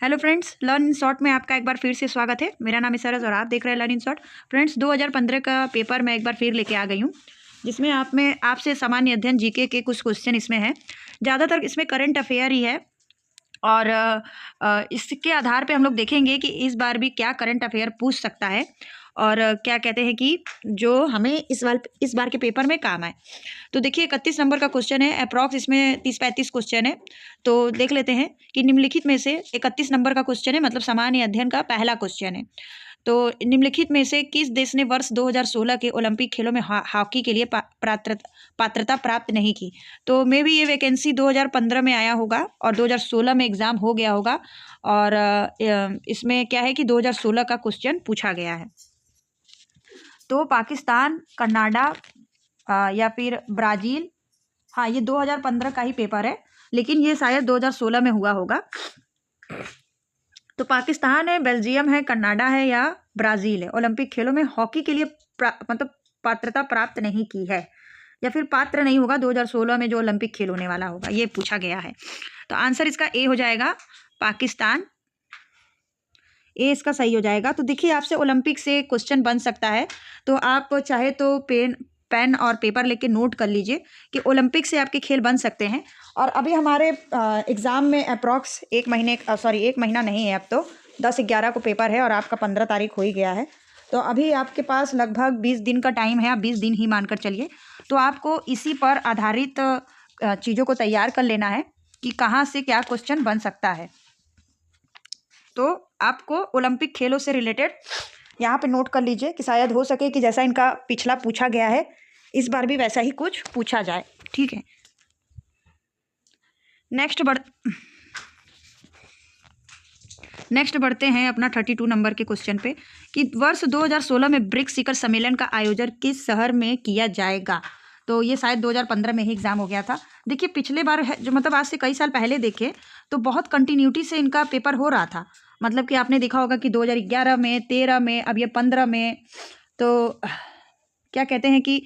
Hello friends, learn in short में आपका एक बार फिर से स्वागत है। मेरा नाम है सरस और आप देख रहे हैं लर्न इन शॉर्ट। फ्रेंड्स, 2015 का पेपर मैं एक बार फिर लेके आ गई हूँ, जिसमें आपसे सामान्य अध्ययन जीके के कुछ क्वेश्चन इसमें है। ज़्यादातर इसमें करंट अफेयर ही है और इसके आधार पे हम लोग देखेंगे कि इस बार भी क्या करंट अफेयर पूछ सकता है और क्या कहते हैं कि जो हमें इस बार के पेपर में काम आए। तो देखिए 31 नंबर का क्वेश्चन है, अप्रॉक्स इसमें 30-35 क्वेश्चन है। तो देख लेते हैं कि निम्नलिखित में से 31 नंबर का क्वेश्चन है, मतलब सामान्य अध्ययन का पहला क्वेश्चन है। तो निम्नलिखित में से किस देश ने वर्ष 2016 के ओलंपिक खेलों में हॉकी के लिए पात्रता प्राप्त नहीं की? तो मे भी ये वैकेंसी 2015 में आया होगा और 2016 में एग्जाम हो गया होगा और इसमें क्या है कि 2016 का क्वेश्चन पूछा गया है। तो पाकिस्तान, कनाडा या फिर ब्राज़ील, हाँ ये 2015 का ही पेपर है, लेकिन ये शायद 2016 में हुआ होगा। तो पाकिस्तान है, बेल्जियम है, कनाडा है या ब्राज़ील है, ओलंपिक खेलों में हॉकी के लिए मतलब पात्रता प्राप्त नहीं की है या फिर पात्र नहीं होगा 2016 में जो ओलंपिक खेल होने वाला होगा, ये पूछा गया है। तो आंसर इसका ए हो जाएगा, पाकिस्तान। ए इसका सही हो जाएगा। तो देखिए आपसे ओलंपिक से क्वेश्चन बन सकता है, तो आप चाहे तो पेन और पेपर लेके नोट कर लीजिए कि ओलंपिक से आपके खेल बन सकते हैं। और अभी हमारे एग्ज़ाम में अप्रॉक्स एक महीना नहीं है, अब तो 10-11 को पेपर है और आपका 15 तारीख हो ही गया है। तो अभी आपके पास लगभग 20 दिन का टाइम है, आप 20 दिन ही मानकर चलिए। तो आपको इसी पर आधारित चीज़ों को तैयार कर लेना है कि कहाँ से क्या क्वेश्चन बन सकता है। तो आपको ओलंपिक खेलों से रिलेटेड यहाँ पे नोट कर लीजिए कि शायद हो सके कि जैसा इनका पिछला पूछा गया है इस बार भी वैसा ही कुछ पूछा जाए। ठीक है, नेक्स्ट बढ़ते हैं अपना 32 नंबर के क्वेश्चन पे कि वर्ष 2016 में ब्रिक्स शिखर सम्मेलन का आयोजन किस शहर में किया जाएगा? तो ये शायद 2015 में ही एग्जाम हो गया था। देखिए पिछले बार है जो, मतलब आज से कई साल पहले देखें तो बहुत कंटिन्यूटी से इनका पेपर हो रहा था। मतलब कि आपने देखा होगा कि 2011 में, 13 में, अब ये 15 में। तो क्या कहते हैं कि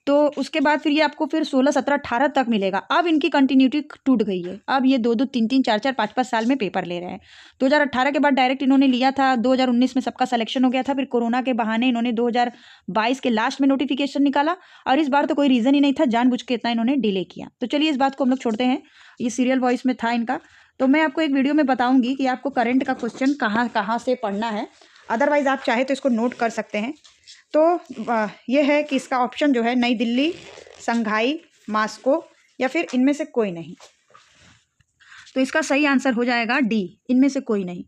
तो उसके बाद फिर ये आपको फिर 16, 17, 18 तक मिलेगा। अब इनकी कंटिन्यूटी टूट गई है। अब ये 2-2, 3-3, 4-4, 5-5 साल में पेपर ले रहे हैं। 2018 के बाद डायरेक्ट इन्होंने लिया था, 2019 में सबका सिलेक्शन हो गया था, फिर कोरोना के बहाने इन्होंने 2022 के लास्ट में नोटिफिकेशन निकाला और इस बार तो कोई रीज़न ही नहीं था, जानबूझ के इतना इन्होंने डिले किया। तो चलिए इस बात को हम लोग छोड़ते हैं, ये सीरियल वॉइस में था इनका। तो मैं आपको एक वीडियो में बताऊँगी कि आपको करंट का क्वेश्चन कहाँ कहाँ से पढ़ना है। अदरवाइज़ आप चाहे तो इसको नोट कर सकते हैं। तो ये है कि इसका ऑप्शन जो है नई दिल्ली, संघाई, मास्को या फिर इनमें से कोई नहीं। तो इसका सही आंसर हो जाएगा डी, इनमें से कोई नहीं।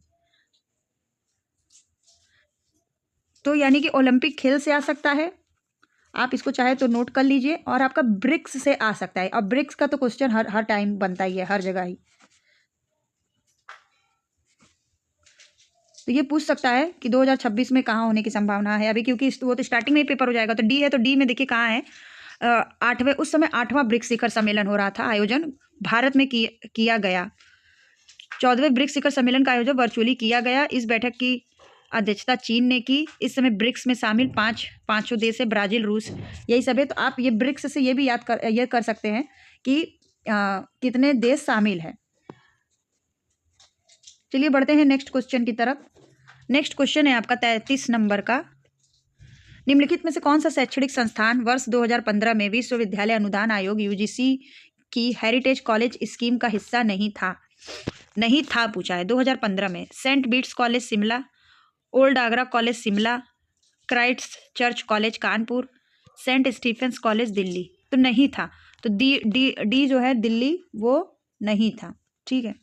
तो यानी कि ओलंपिक खेल से आ सकता है, आप इसको चाहे तो नोट कर लीजिए, और आपका ब्रिक्स से आ सकता है। अब ब्रिक्स का तो क्वेश्चन हर टाइम बनता ही है, हर जगह ही। तो ये पूछ सकता है कि 2026 में कहाँ होने की संभावना है अभी, क्योंकि वो तो स्टार्टिंग में ही पेपर हो जाएगा। तो डी है, तो डी में देखिए कहाँ है, उस समय 8वां ब्रिक्स शिखर सम्मेलन हो रहा था, आयोजन भारत में किया गया। 14वें ब्रिक्स शिखर सम्मेलन का आयोजन वर्चुअली किया गया। इस बैठक की अध्यक्षता चीन ने की। इस समय ब्रिक्स में शामिल पांचों देश है, ब्राजील, रूस, यही सब है। तो आप ये ब्रिक्स से ये भी ये कर सकते हैं कि कितने देश शामिल है। चलिए बढ़ते हैं नेक्स्ट क्वेश्चन की तरफ। नेक्स्ट क्वेश्चन है आपका 33 नंबर का। निम्नलिखित में से कौन सा शैक्षणिक संस्थान वर्ष 2015 में विश्वविद्यालय अनुदान आयोग यूजीसी की हेरिटेज कॉलेज स्कीम का हिस्सा नहीं था पूछा है 2015 में? Saint Bede's College Shimla, old Agra College Shimla, Christ Church College Kanpur, Saint Stephen's College Delhi. तो नहीं था, तो डी जो है दिल्ली, वो नहीं था। ठीक है,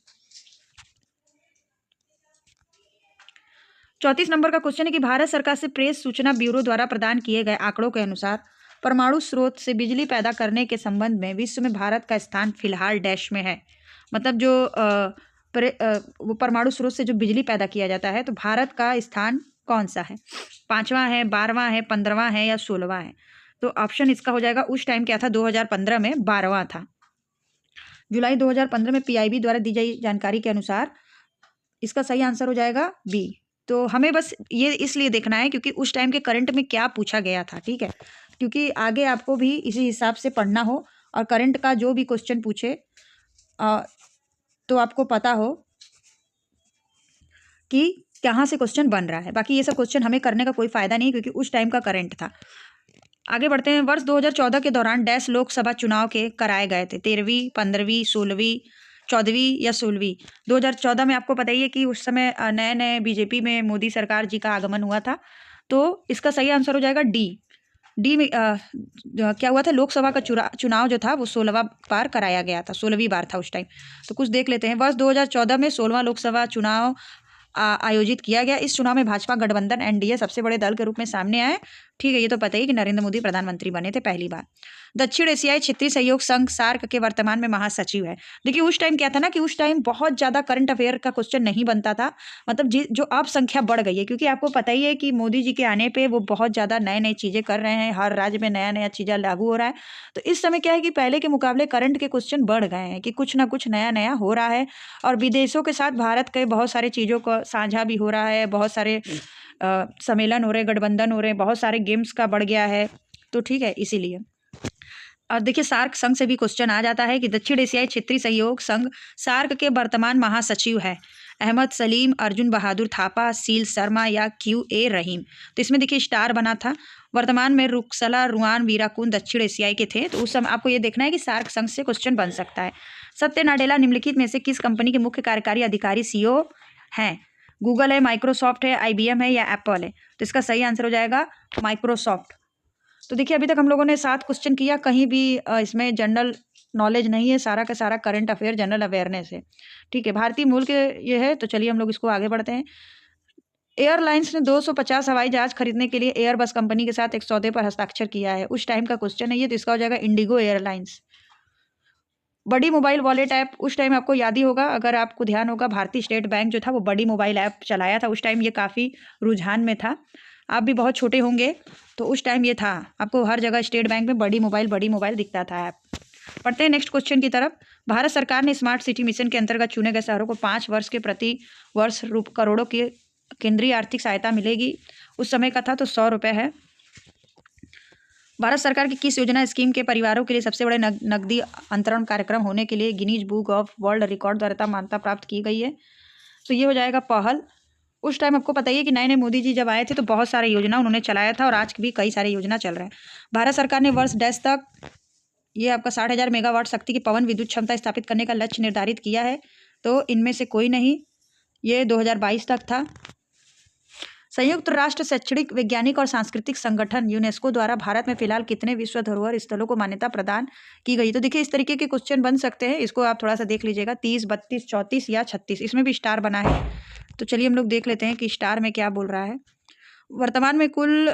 34 नंबर का क्वेश्चन है कि भारत सरकार से प्रेस सूचना ब्यूरो द्वारा प्रदान किए गए आंकड़ों के अनुसार परमाणु स्रोत से बिजली पैदा करने के संबंध में विश्व में भारत का स्थान फिलहाल डैश में है। मतलब जो वो परमाणु स्रोत से जो बिजली पैदा किया जाता है, तो भारत का स्थान कौन सा है? 5वां है, 12वां है, 15वां है या 16वां है? तो ऑप्शन इसका हो जाएगा, उस टाइम क्या था 2015 में 12वां था। जुलाई 2015 में पीआईबी द्वारा दी गई जानकारी के अनुसार इसका सही आंसर हो जाएगा बी। तो हमें बस ये इसलिए देखना है क्योंकि उस टाइम के करंट में क्या पूछा गया था। ठीक है, क्योंकि आगे आपको भी इसी हिसाब से पढ़ना हो और करंट का जो भी क्वेश्चन पूछे तो आपको पता हो कि कहाँ से क्वेश्चन बन रहा है। बाकी ये सब क्वेश्चन हमें करने का कोई फ़ायदा नहीं, क्योंकि उस टाइम का करंट था। आगे बढ़ते हैं। वर्ष 2014 के दौरान डैश लोकसभा चुनाव के कराए गए थे, 13वीं, 15वीं, 16वीं, 14वीं या 16वीं। 2014 में आपको पता ही है कि उस समय नए नए बीजेपी में मोदी सरकार जी का आगमन हुआ था, तो इसका सही आंसर हो जाएगा डी। डी में क्या हुआ था, लोकसभा का चुनाव जो था वो 16वां बार कराया गया था, 16वीं बार था उस टाइम। तो कुछ देख लेते हैं। वर्ष 2014 में 16वां लोकसभा चुनाव आयोजित किया गया। इस चुनाव में भाजपा गठबंधन एनडीए सबसे बड़े दल के रूप में सामने आए। ठीक है, ये तो पता ही कि नरेंद्र मोदी प्रधानमंत्री बने थे पहली बार। दक्षिण एशियाई क्षेत्रीय सहयोग संघ सार्क के वर्तमान में महासचिव है। देखिए उस टाइम क्या था ना कि उस टाइम बहुत ज्यादा करंट अफेयर का क्वेश्चन नहीं बनता था, मतलब जो अब संख्या बढ़ गई है, क्योंकि आपको पता ही है कि मोदी जी के आने पे वो बहुत ज्यादा नए नई चीजें कर रहे हैं, हर राज्य में नया नया चीजें लागू हो रहा है। तो इस समय क्या है कि पहले के मुकाबले करंट के क्वेश्चन बढ़ गए हैं, कि कुछ ना कुछ नया नया हो रहा है, और विदेशों के साथ भारत के बहुत सारे चीजों को साझा भी हो रहा है, बहुत सारे सम्मेलन हो रहे, गठबंधन हो रहे, बहुत सारे गेम्स का बढ़ गया है। तो ठीक है, इसीलिए। और देखिए सार्क संघ से भी क्वेश्चन आ जाता है कि दक्षिण एशियाई क्षेत्रीय सहयोग संघ सार्क के वर्तमान महासचिव है अहमद सलीम, अर्जुन बहादुर थापा, सील शर्मा या क्यू ए रहीम। तो इसमें देखिए स्टार बना था। वर्तमान में रुकसला रुआन वीराकुन दक्षिण एशियाई के थे। तो उस समय आपको ये देखना है कि सार्क संघ से क्वेश्चन बन सकता है। सत्य नाडेला निम्नलिखित में से किस कंपनी के मुख्य कार्यकारी अधिकारी सीईओ हैं? गूगल है, माइक्रोसॉफ्ट है, आईबीएम है या एप्पल है? तो इसका सही आंसर हो जाएगा माइक्रोसॉफ्ट। तो देखिए अभी तक हम लोगों ने 7 क्वेश्चन किया, कहीं भी इसमें जनरल नॉलेज नहीं है, सारा का सारा करंट अफेयर जनरल अवेयरनेस है। ठीक है, भारतीय मूल के ये है। तो चलिए हम लोग इसको आगे बढ़ते हैं। एयरलाइंस ने 250 हवाई जहाज खरीदने के लिए एयरबस कंपनी के साथ एक सौदे पर हस्ताक्षर किया है। उस टाइम का क्वेश्चन है ये, तो इसका हो जाएगा इंडिगो एयरलाइंस। बड़ी मोबाइल वॉलेट ऐप, उस टाइम आपको याद ही होगा, अगर आपको ध्यान होगा, भारतीय स्टेट बैंक जो था वो बड़ी मोबाइल ऐप चलाया था। उस टाइम ये काफ़ी रुझान में था। आप भी बहुत छोटे होंगे तो उस टाइम ये था, आपको हर जगह स्टेट बैंक में बड़ी मोबाइल दिखता था ऐप। पढ़ते हैं नेक्स्ट क्वेश्चन की तरफ। भारत सरकार ने स्मार्ट सिटी मिशन के अंतर्गत चुने गए शहरों को 5 वर्ष के प्रति वर्ष करोड़ों की केंद्रीय आर्थिक सहायता मिलेगी। उस समय का था तो 100 रुपये है। भारत सरकार की किस योजना स्कीम के परिवारों के लिए सबसे बड़े नकदी अंतरण कार्यक्रम होने के लिए Guinness book of world record द्वारा मान्यता प्राप्त की गई है? तो ये हो जाएगा पहल। उस टाइम आपको पता ही है कि नए नए मोदी जी जब आए थे तो बहुत सारे योजना उन्होंने चलाया था, और आज भी कई सारे योजना चल रहे हैं। भारत सरकार ने वर्ष डैश तक ये आपका 60,000 मेगावाट शक्ति की पवन विद्युत क्षमता स्थापित करने का लक्ष्य निर्धारित किया है। तो इनमें से कोई नहीं, ये 2022 तक था। संयुक्त राष्ट्र शैक्षणिक, वैज्ञानिक और सांस्कृतिक संगठन यूनेस्को द्वारा भारत में फिलहाल कितने विश्व धरोहर स्थलों को मान्यता प्रदान की गई? तो देखिए इस तरीके के क्वेश्चन बन सकते हैं, इसको आप थोड़ा सा देख लीजिएगा। 30, 32, 34 या 36, इसमें भी स्टार बना है। तो चलिए हम लोग देख लेते हैं कि स्टार में क्या बोल रहा है। वर्तमान में कुल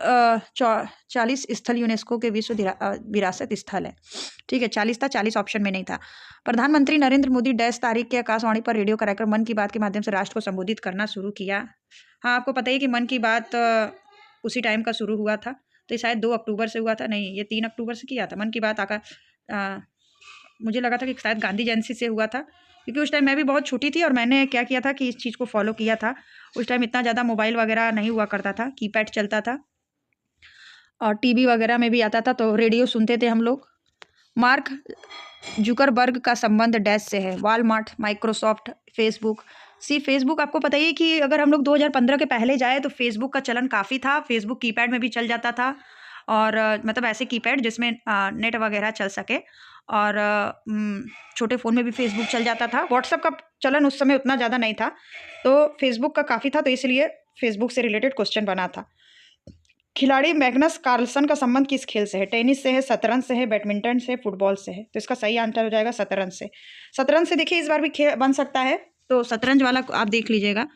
40 स्थल यूनेस्को के विश्व विरासत स्थल है। ठीक है, 40 था, 40 ऑप्शन में नहीं था। प्रधानमंत्री नरेंद्र मोदी डैश तारीख के आकाशवाणी पर रेडियो कार्यक्रम मन की बात के माध्यम से राष्ट्र को संबोधित करना शुरू किया? हाँ, आपको पता ही है कि मन की बात उसी टाइम का शुरू हुआ था। तो ये शायद 2 अक्टूबर से हुआ था, नहीं ये 3 अक्टूबर से किया था मन की बात। मुझे लगा था कि शायद गांधी जयंती से हुआ था, क्योंकि उस टाइम मैं भी बहुत छोटी थी और मैंने क्या किया था कि इस चीज़ को फॉलो किया था। उस टाइम इतना ज़्यादा मोबाइल वगैरह नहीं हुआ करता था, कीपैड चलता था, और टीवी वगैरह में भी आता था, तो रेडियो सुनते थे हम लोग। मार्क जुकरबर्ग का संबंध डैश से है? Walmart, Microsoft, Facebook. फेसबुक आपको पता ही है कि अगर हम लोग 2015 के पहले जाए तो फेसबुक का चलन काफ़ी था। फेसबुक कीपैड में भी चल जाता था, और मतलब ऐसे कीपैड जिसमें नेट वगैरह चल सके, और छोटे फ़ोन में भी फेसबुक चल जाता था। व्हाट्सएप का चलन उस समय उतना ज़्यादा नहीं था, तो फेसबुक का काफ़ी था, तो इसलिए फेसबुक से रिलेटेड क्वेश्चन बना था। खिलाड़ी मैग्नस कार्लसन का संबंध किस खेल से है? टेनिस से है, शतरंज से है, बैडमिंटन से, फुटबॉल से है? तो इसका सही आंसर हो जाएगा शतरंज से। शतरंज से देखिए इस बार भी खेल बन सकता है, तो शतरंज वाला आप देख लीजिएगा।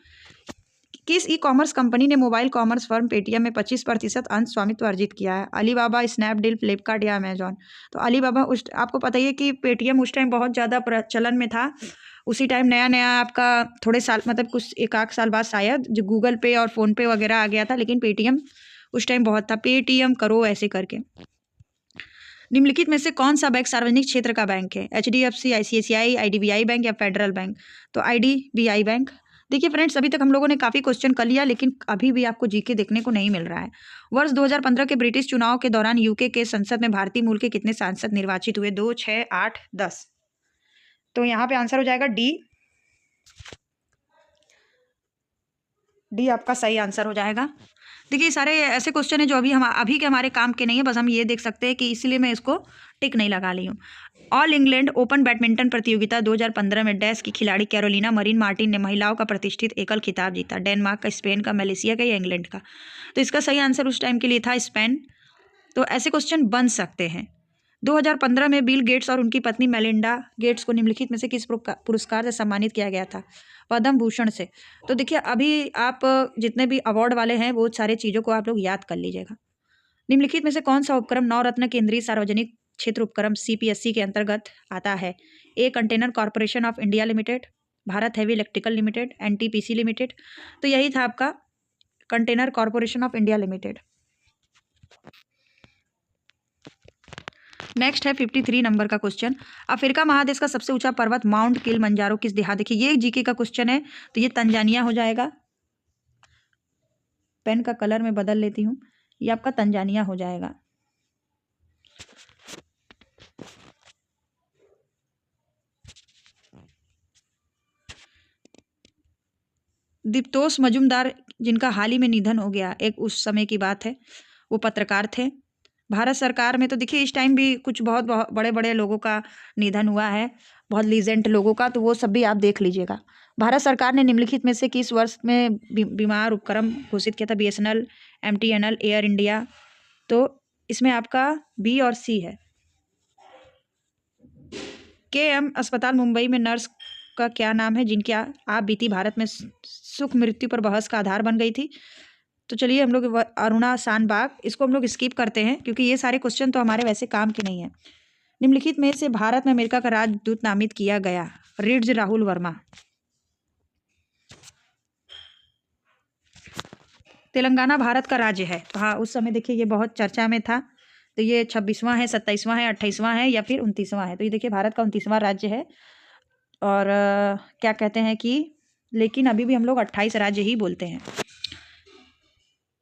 किस ई कॉमर्स कंपनी ने मोबाइल कॉमर्स फर्म पेटीएम में 25% अंश स्वामित्व अर्जित किया है? अलीबाबा, स्नैपडील, फ्लिपकार्ट या अमेजॉन? तो अलीबाबा। आपको पता ही है कि पेटीएम उस टाइम बहुत ज़्यादा प्रचलन में था। उसी टाइम नया नया आपका थोड़े साल, मतलब कुछ 1 साल बाद शायद जो गूगल पे और फ़ोन पे वगैरह आ गया था, लेकिन पेटीएम उस टाइम बहुत था। पेटीएम करो ऐसे करके। निम्नलिखित में से कौन सा बैंक सार्वजनिक क्षेत्र का बैंक है? HDFC, ICICI, IDBI बैंक या फेडरल बैंक? तो IDBI बैंक। देखिए फ्रेंड्स, अभी तक हम लोगों ने काफ़ी क्वेश्चन कर लिया, लेकिन अभी भी आपको जीके देखने को नहीं मिल रहा है। वर्ष 2015 के ब्रिटिश चुनाव के दौरान यूके के संसद में भारतीय मूल के कितने सांसद निर्वाचित हुए? 2, 6, 8, 10? तो यहाँ पे आंसर हो जाएगा डी। डी आपका सही आंसर हो जाएगा। देखिए सारे ऐसे क्वेश्चन है जो अभी के हमारे काम के नहीं है, बस हम ये देख सकते हैं कि इसलिए मैं इसको टिक नहीं लगा ली हूँ। ऑल इंग्लैंड ओपन बैडमिंटन प्रतियोगिता 2015 में डैश की खिलाड़ी कैरोलिना मरीन मार्टिन ने महिलाओं का प्रतिष्ठित एकल खिताब जीता। डेनमार्क का, स्पेन का, मलेशिया का या इंग्लैंड का? तो इसका सही आंसर उस टाइम के लिए था स्पेन। तो ऐसे क्वेश्चन बन सकते हैं। 2015 में बिल गेट्स और उनकी पत्नी मेलिंडा गेट्स को निम्नलिखित में से किस पुरस्कार से सम्मानित किया गया था? पद्म भूषण से। तो देखिए अभी आप जितने भी अवार्ड वाले हैं वो सारे चीज़ों को आप लोग याद कर लीजिएगा। निम्नलिखित में से कौन सा उपक्रम नवरत्न केंद्रीय सार्वजनिक क्षेत्र उपक्रम CPSC के अंतर्गत आता है? A container corporation of India limited, Bharat heavy electrical limited, NTPC limited. तो यही था आपका container corporation of India limited. Next है 53 नंबर का क्वेश्चन। अफ्रीका महादेश का सबसे ऊंचा पर्वत माउंट किलिमंजारो किस देहात? देखिए ये जीके का क्वेश्चन है, तो ये तंजानिया हो जाएगा। पेन का कलर मैं बदल लेती हूँ, ये आपका तंजानिया हो जाएगा। दीप्तोष मजूमदार जिनका हाल ही में निधन हो गया, एक उस समय की बात है, वो पत्रकार थे। भारत सरकार में तो देखिए इस टाइम भी कुछ बहुत बड़े बड़े लोगों का निधन हुआ है, बहुत लीजेंट लोगों का, तो वो सब भी आप देख लीजिएगा। भारत सरकार ने निम्नलिखित में से किस वर्ष में बीमार उपक्रम घोषित किया था? BSNL, MTNL, air India. तो इसमें आपका B और C है। KM अस्पताल मुंबई में नर्स का क्या नाम है जिनकी आप बीती भारत में सुख मृत्यु पर बहस का आधार बन गई थी? तो चलिए हम लोग अरुणा शानबाग, इसको हम लोग स्किप करते हैं क्योंकि ये सारे क्वेश्चन तो हमारे वैसे काम के नहीं है। निम्नलिखित में से भारत में अमेरिका का राजदूत नामित किया गया? रिट्ज राहुल वर्मा। तेलंगाना भारत का राज्य है, तो हाँ उस समय देखिए ये बहुत चर्चा में था। तो ये 26वां है, 27वां है, 28वां है या फिर 29वां है? तो ये देखिए भारत का 29वां राज्य है। और क्या कहते हैं कि लेकिन अभी भी हम लोग 28 राज्य ही बोलते हैं।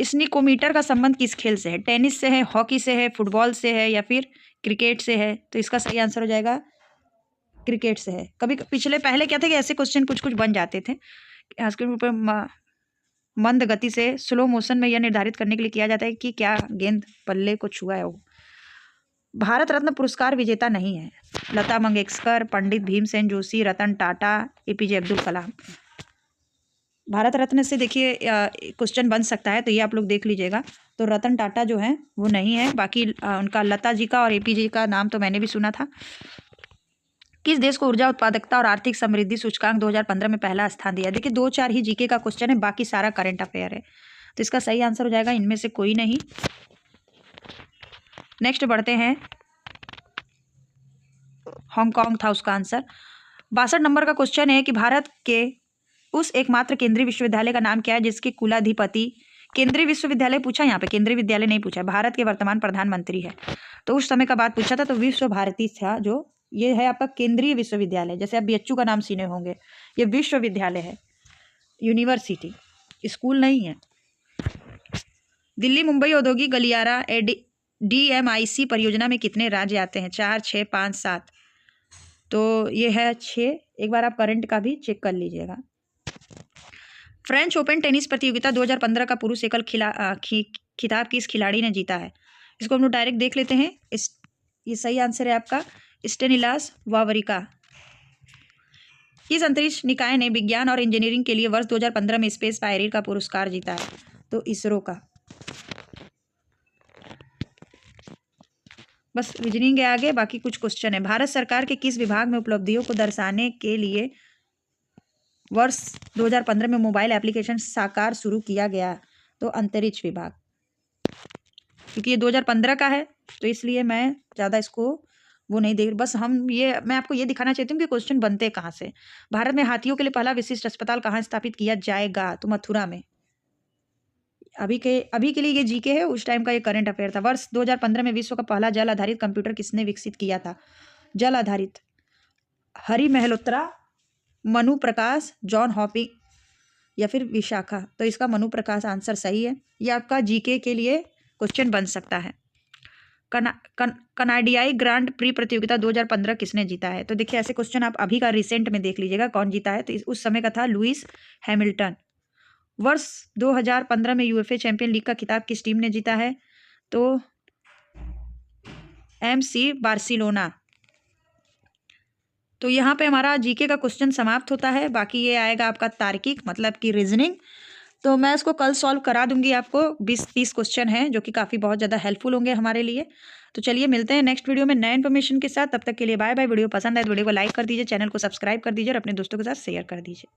स्नीकोमीटर का संबंध किस खेल से है? टेनिस से है, हॉकी से है, फुटबॉल से है या फिर क्रिकेट से है? तो इसका सही आंसर हो जाएगा क्रिकेट से है। कभी पहले क्या थे कि ऐसे क्वेश्चन कुछ कुछ बन जाते थे। स्क्रीन पर मंद गति से स्लो मोशन में यह निर्धारित करने के लिए किया जाता है कि क्या गेंद बल्ले को छुआ है। वो भारत रत्न पुरस्कार विजेता नहीं है? लता मंगेशकर, पंडित भीमसेन जोशी, रतन टाटा, APJ अब्दुल कलाम। भारत रत्न से देखिए क्वेश्चन बन सकता है, तो ये आप लोग देख लीजिएगा। तो रतन टाटा जो है वो नहीं है, बाकी उनका लता जी का और APJ का नाम तो मैंने भी सुना था। किस देश को ऊर्जा उत्पादकता और आर्थिक समृद्धि सूचकांक 2015 में पहला स्थान दिया? देखिए 2-4 ही जीके का क्वेश्चन है, बाकी सारा करंट अफेयर है, तो इसका सही आंसर हो जाएगा इनमें से कोई नहीं। नेक्स्ट बढ़ते हैं, हांगकांग था उसका आंसर। 62 नंबर का क्वेश्चन है कि भारत के उस एकमात्र केंद्रीय विश्वविद्यालय का नाम क्या है जिसके कुलाधिपति, केंद्रीय विश्वविद्यालय पूछा, यहाँ पे केंद्रीय विद्यालय नहीं पूछा, भारत के वर्तमान प्रधानमंत्री है, तो उस समय का बात पूछा था। तो विश्व भारती था, जो ये है आपका केंद्रीय विश्वविद्यालय। जैसे आप BHU का नाम सुने होंगे, ये विश्वविद्यालय है, यूनिवर्सिटी, स्कूल नहीं है। दिल्ली मुंबई औद्योगिक गलियारा DMIC परियोजना में कितने राज्य आते हैं? 4, 6, 5, 7। तो ये है 6। एक बार आप करंट का भी चेक कर लीजिएगा। फ्रेंच ओपन टेनिस प्रतियोगिता 2015 का पुरुष एकल खिताब किस खिलाड़ी ने जीता है? इसको हम लोग डायरेक्ट देख लेते हैं। ये सही आंसर है आपका स्टेनिलास वावरिका। किस अंतरिक्ष निकाय ने विज्ञान और इंजीनियरिंग के लिए वर्ष 2015 में स्पेस पायनियर का पुरस्कार जीता है? तो इसरो का। बस रीजनिंग है आगे, बाकी कुछ क्वेश्चन है। भारत सरकार के किस विभाग में उपलब्धियों को दर्शाने के लिए वर्ष 2015 में मोबाइल एप्लीकेशन साकार शुरू किया गया? तो अंतरिक्ष विभाग, क्योंकि ये 2015 का है तो इसलिए मैं ज़्यादा इसको वो नहीं देख, बस मैं आपको ये दिखाना चाहती हूँ कि क्वेश्चन बनते कहाँ से। भारत में हाथियों के लिए पहला विशिष्ट अस्पताल कहाँ स्थापित किया जाएगा? तो मथुरा में। अभी के लिए ये जीके है, उस टाइम का ये करंट अफेयर था। वर्ष 2015 में विश्व का पहला जल आधारित कंप्यूटर किसने विकसित किया था? जल आधारित, हरि महलोत्रा, मनु प्रकाश, जॉन हॉपिंग या फिर विशाखा। तो इसका मनु प्रकाश आंसर सही है। ये आपका जीके के लिए क्वेश्चन बन सकता है। कनाडियाई ग्रांड प्री प्रतियोगिता 2015 किसने जीता है? तो देखिए ऐसे क्वेश्चन आप अभी का रिसेंट में देख लीजिएगा कौन जीता है। तो उस समय का था लुइस हैमिल्टन। वर्ष 2015 में यूएफए चैंपियन लीग का खिताब किस टीम ने जीता है? तो एमसी बार्सिलोना। तो यहाँ पे हमारा जीके का क्वेश्चन समाप्त होता है। बाकी ये आएगा आपका तार्किक, मतलब कि रीजनिंग। तो मैं इसको कल सॉल्व करा दूंगी आपको। 20-30 क्वेश्चन हैं जो कि काफ़ी बहुत ज़्यादा हेल्पफुल होंगे हमारे लिए। तो चलिए मिलते हैं नेक्स्ट वीडियो में नए इन्फॉर्मेशन के साथ। तब तक के लिए बाय बाय। वीडियो पसंद आए तो वीडियो को लाइक कर दीजिए, चैनल को सब्सक्राइब कर दीजिए और अपने दोस्तों के साथ शेयर कर दीजिए।